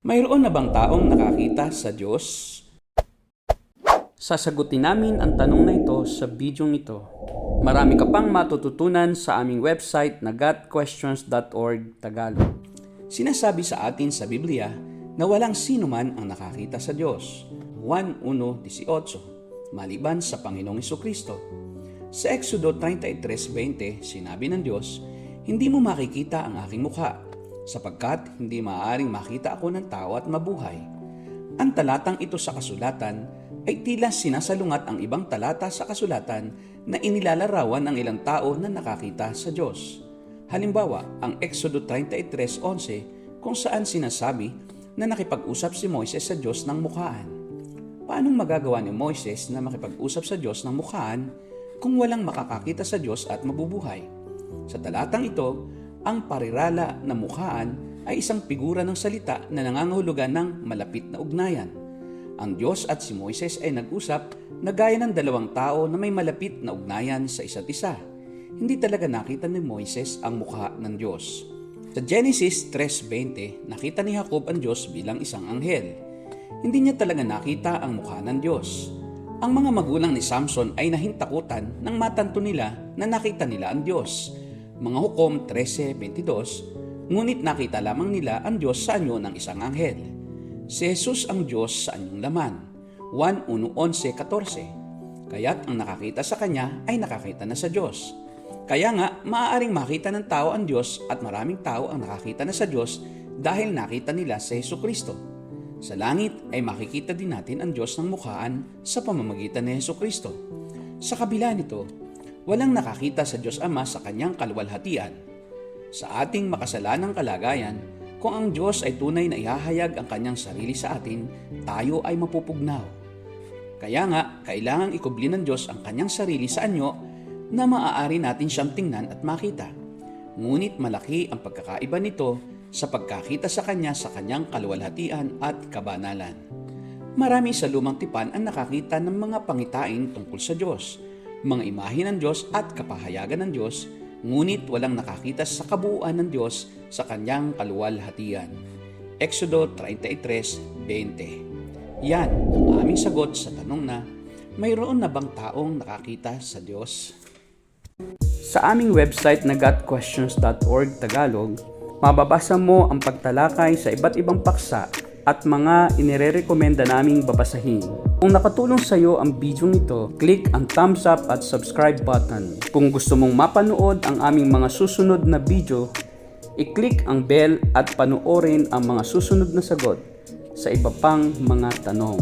Mayroon na bang taong nakakita sa Diyos? Sasagutin namin ang tanong na ito sa bidyong ito. Marami ka pang matututunan sa aming website na gotquestions.org Tagalog. Sinasabi sa atin sa Biblia na walang sino man ang nakakita sa Diyos. Juan 1:18, maliban sa Panginoong Hesukristo. Sa Exodo 33:20, sinabi ng Diyos, "Hindi mo makikita ang aking mukha, sapagkat hindi maaaring makita ako ng tao at mabuhay." Ang talatang ito sa kasulatan ay tila sinasalungat ang ibang talata sa kasulatan na inilalarawan ng ilang tao na nakakita sa Diyos. Halimbawa, ang Exodo 33:11 kung saan sinasabi na nakipag-usap si Moises sa Diyos ng mukhaan. Paanong magagawa ni Moises na makipag-usap sa Diyos ng mukhaan kung walang makakakita sa Diyos at mabubuhay? Sa talatang ito, ang parirala na mukhaan ay isang figura ng salita na nangangahulugan ng malapit na ugnayan. Ang Diyos at si Moises ay nag-usap na gaya ng dalawang tao na may malapit na ugnayan sa isa't isa. Hindi talaga nakita ni Moises ang mukha ng Diyos. Sa Genesis 3:20, nakita ni Jacob ang Diyos bilang isang anghel. Hindi niya talaga nakita ang mukha ng Diyos. Ang mga magulang ni Samson ay nahintakutan nang matanto nila na nakita nila ang Diyos. Mga Hukom 13:22, ngunit nakita lamang nila ang Diyos sa anyo ng isang anghel. Si Jesus ang Diyos sa anyong laman. Juan 1:11-14. Kaya't ang nakakita sa Kanya ay nakakita na sa Diyos. Kaya nga, maaaring makita ng tao ang Diyos at maraming tao ang nakakita na sa Diyos dahil nakita nila si Hesukristo. Sa langit ay makikita din natin ang Diyos ng mukhaan sa pamamagitan ni Hesukristo. Sa kabila nito, walang nakakita sa Diyos Ama sa Kanyang kaluwalhatian. Sa ating makasalanang kalagayan, kung ang Diyos ay tunay na ihahayag ang Kanyang sarili sa atin, tayo ay mapupugnaw. Kaya nga, kailangang ikubli ng Diyos ang Kanyang sarili sa anyo na maaari natin siyang tingnan at makita. Ngunit malaki ang pagkakaiba nito sa pagkakita sa Kanya sa Kanyang kaluwalhatian at kabanalan. Marami sa lumang tipan ang nakakita ng mga pangitain tungkol sa Diyos, mga imahe ng Diyos at kapahayagan ng Diyos, ngunit walang nakakita sa kabuuan ng Diyos sa Kanyang kaluwalhatian. Exodo 33:20. Yan ang aming sagot sa tanong na, mayroon na bang taong nakakita sa Diyos? Sa aming website na gotquestions.org Tagalog, mababasa mo ang pagtalakay sa iba't ibang paksa at mga inirerekomenda naming babasahin. Kung nakatulong sa iyo ang video nito, click ang thumbs up at subscribe button. Kung gusto mong mapanood ang aming mga susunod na video, i-click ang bell at panoorin ang mga susunod na sagot sa iba pang mga tanong.